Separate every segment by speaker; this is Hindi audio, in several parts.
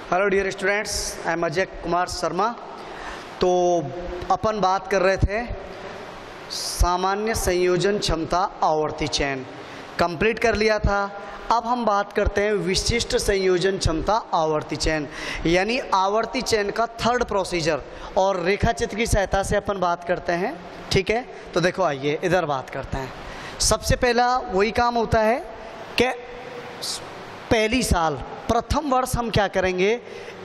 Speaker 1: Hello dear students, I am Ajay Kumar Sharma. तो अपन बात कर रहे थे सामान्य संयोजन क्षमता आवर्ती चयन, कंप्लीट कर लिया था। अब हम बात करते हैं विशिष्ट संयोजन क्षमता आवर्ती चयन, यानी आवर्ती चयन का थर्ड प्रोसीजर, और रेखा चित्र की सहायता से अपन बात करते हैं। ठीक है, तो देखो आइए इधर बात करते हैं। सबसे पहला वही काम होता है कि पहली साल प्रथम वर्ष हम क्या करेंगे,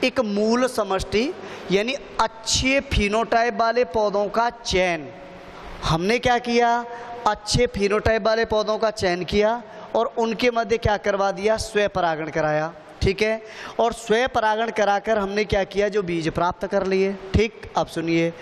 Speaker 1: एक मूल समष्टि यानी अच्छे फिनोटाइप वाले पौधों का चयन। हमने क्या किया, अच्छे फिनोटाइप वाले पौधों का चयन किया और उनके मध्य क्या करवा दिया, स्वयं परागण कराया। ठीक है, और स्वयं परागण कराकर हमने क्या किया, जो बीज प्राप्त कर लिए। ठीक, अब सुनिए,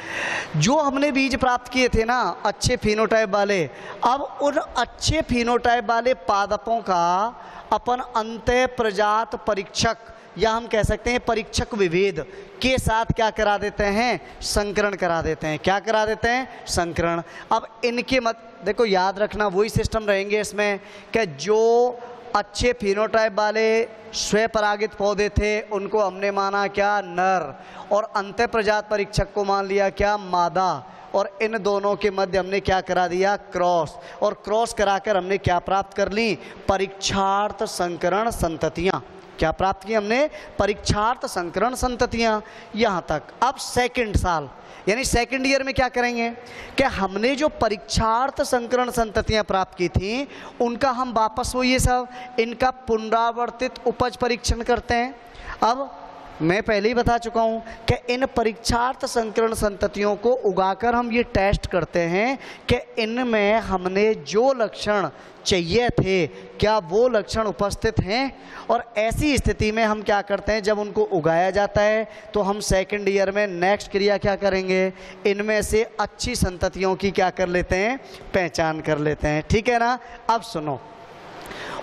Speaker 1: जो हमने बीज प्राप्त किए थे ना अच्छे फिनोटाइप वाले, अब उन अच्छे फिनोटाइप वाले पादपों का अपन अंतः प्रजात परीक्षक, या हम कह सकते हैं परीक्षक विभेद के साथ क्या करा देते हैं, संकरण करा देते हैं। क्या करा देते हैं, संकरण। अब इनके देखो याद रखना वही सिस्टम रहेंगे इसमें कि जो अच्छे फिनोटाइप वाले स्वयं परागित पौधे थे उनको हमने माना क्या, नर, और अंतः प्रजात परीक्षक को मान लिया क्या, मादा, और इन दोनों के मध्य हमने क्या करा दिया, क्रॉस, और क्रॉस कराकर हमने क्या प्राप्त कर ली, परीक्षार्थ संकरण संततियां। क्या प्राप्त की हमने, परीक्षार्थ संकरण संततियां। यहाँ तक। अब सेकंड साल यानी सेकंड ईयर में क्या करेंगे कि हमने जो परीक्षार्थ संकरण संततियां प्राप्त की थी उनका हम वापस वो ये सब इनका पुनरावर्तित उपज परीक्षण करते हैं। अब मैं पहले ही बता चुका हूं कि इन परीक्षार्थ संकरण संततियों को उगाकर हम ये टेस्ट करते हैं कि इनमें हमने जो लक्षण चाहिए थे क्या वो लक्षण उपस्थित हैं। और ऐसी स्थिति में हम क्या करते हैं, जब उनको उगाया जाता है तो हम सेकंड ईयर में नेक्स्ट क्रिया क्या करेंगे, इनमें से अच्छी संततियों की क्या कर लेते हैं, पहचान कर लेते हैं। ठीक है ना। अब सुनो,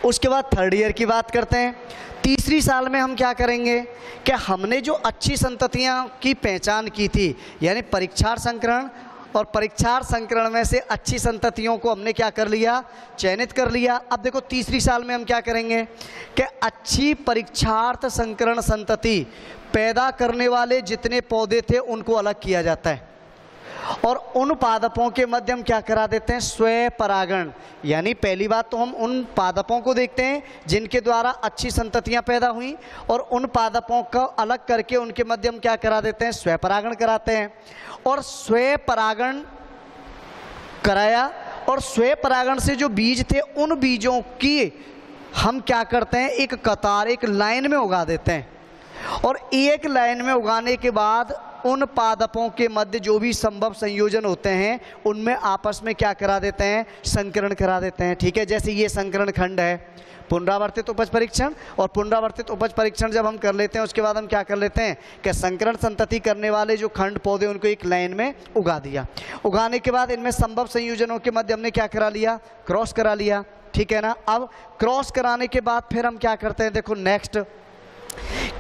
Speaker 1: उसके बाद थर्ड ईयर की बात करते हैं। तीसरी साल में हम क्या करेंगे कि हमने जो अच्छी संततियां की पहचान की थी, यानी परीक्षार्थ संकरण, और परीक्षार्थ संकरण में से अच्छी संततियों को हमने क्या कर लिया, चयनित कर लिया। अब देखो तीसरी साल में हम क्या करेंगे कि अच्छी परीक्षार्थ संकरण संतति पैदा करने वाले जितने पौधे थे उनको अलग किया जाता है, और उन पादपों के मध्य हम क्या करा देते हैं, स्वयं परागण। यानी पहली बात तो हम उन पादपों को देखते हैं जिनके द्वारा अच्छी संततियां पैदा हुई, और उन पादपों को अलग करके उनके मध्य हम क्या करा देते हैं, स्वयं परागण कराते हैं। और स्वयं परागण कराया, और स्वयं परागण से जो बीज थे उन बीजों की हम क्या करते हैं, एक कतार, एक लाइन में उगा देते हैं, और एक लाइन में उगाने के बाद उन पादपों के मध्य जो भी संभव संयोजन होते हैं उनमें आपस में क्या करा देते हैं, संकरण करा देते हैं। ठीक है, जैसे ये संकरण खंड है, पुनरावर्तित उपज परीक्षण, और पुनरावर्तित उपज परीक्षण जब हम कर लेते हैं उसके बाद हम क्या कर लेते हैं कि संकरण संतति करने वाले जो खंड पौधे उनको एक लाइन में उगा दिया। उगाने के बाद इनमें संभव संयोजनों के मध्य हमने क्या करा लिया, क्रॉस करा लिया। ठीक है ना। अब क्रॉस कराने के बाद फिर हम क्या करते हैं, देखो नेक्स्ट,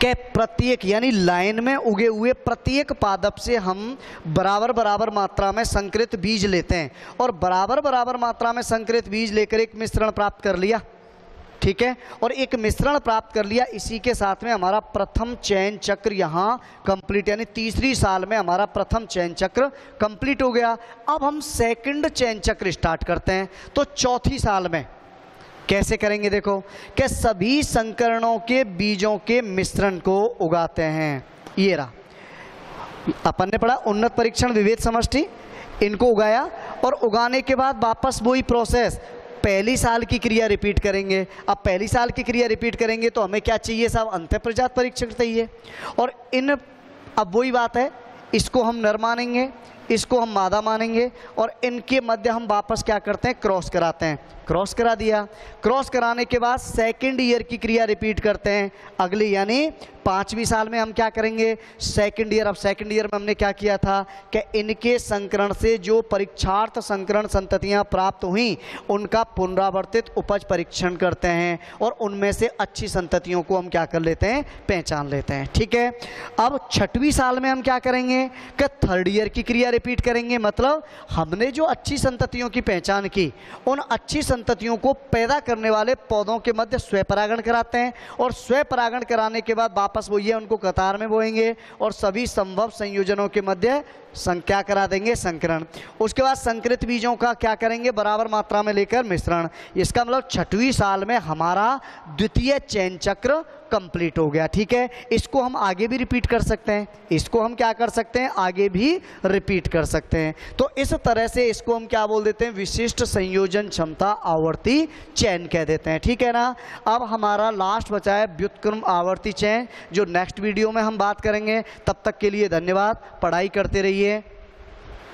Speaker 1: के प्रत्येक यानी लाइन में उगे हुए प्रत्येक पादप से हम बराबर बराबर मात्रा में संकरित बीज लेते हैं, और बराबर बराबर मात्रा में संकरित बीज लेकर एक मिश्रण प्राप्त कर लिया। ठीक है, और एक मिश्रण प्राप्त कर लिया। इसी के साथ में हमारा प्रथम चयन चक्र यहाँ कंप्लीट, यानी तीसरी साल में हमारा प्रथम चयन चक्र कंप्लीट हो गया। अब हम सेकंड चयन चक्र स्टार्ट करते हैं। तो चौथी साल में कैसे करेंगे, देखो कि सभी संकरणों के बीजों के मिश्रण को उगाते हैं। ये रहा, अपन ने पढ़ा उन्नत परीक्षण विभेद समष्टि, इनको उगाया, और उगाने के बाद वापस वही प्रोसेस, पहली साल की क्रिया रिपीट करेंगे। अब पहली साल की क्रिया रिपीट करेंगे तो हमें क्या चाहिए साहब, अंतः प्रजात परीक्षण चाहिए। और अब वही बात है, इसको हम नर मानेंगे, इसको हम मादा मानेंगे, और इनके मध्य हम वापस क्या करते हैं, क्रॉस कराते हैं। क्रॉस करा दिया। क्रॉस कराने के बाद सेकंड ईयर की क्रिया रिपीट करते हैं अगली, यानी पांचवी साल में हम क्या करेंगे, सेकंड ईयर। अब सेकंड ईयर में हमने क्या किया था कि इनके संकरण से जो परीक्षार्थ संकरण संततियां प्राप्त हुई उनका पुनरावर्तित उपज परीक्षण करते हैं, और उनमें से अच्छी संततियों को हम क्या कर लेते हैं, पहचान लेते हैं। ठीक है। अब छठवीं साल में हम क्या करेंगे कि थर्ड ईयर की क्रिया रिपीट करेंगे। मतलब हमने जो अच्छी संततियों की पहचान की, उन अच्छी संततियों को पैदा करने वाले पौधों के मध्य स्वपरागण कराते हैं, और स्वपरागण कराने के बाद वापस वो ये उनको कतार में बोएंगे और सभी संभव संयोजनों के मध्य क्या करा देंगे, संकरण। उसके बाद संकरित बीजों का क्या करेंगे, बराबर मात्रा में लेकर मिश्रण। इसका मतलब 6वीं साल में हमारा द्वितीय चयन चक्र कंप्लीट हो गया। ठीक है, इसको हम आगे भी रिपीट कर सकते हैं, इसको हम क्या कर सकते हैं, आगे भी रिपीट कर सकते हैं। तो इस तरह से इसको हम क्या बोल देते हैं, विशिष्ट संयोजन क्षमता आवर्ती चयन कह देते हैं। ठीक है ना। अब हमारा लास्ट बचा है व्युत्क्रम आवर्ती चयन, जो नेक्स्ट वीडियो में हम बात करेंगे। तब तक के लिए धन्यवाद, पढ़ाई करते रहिए।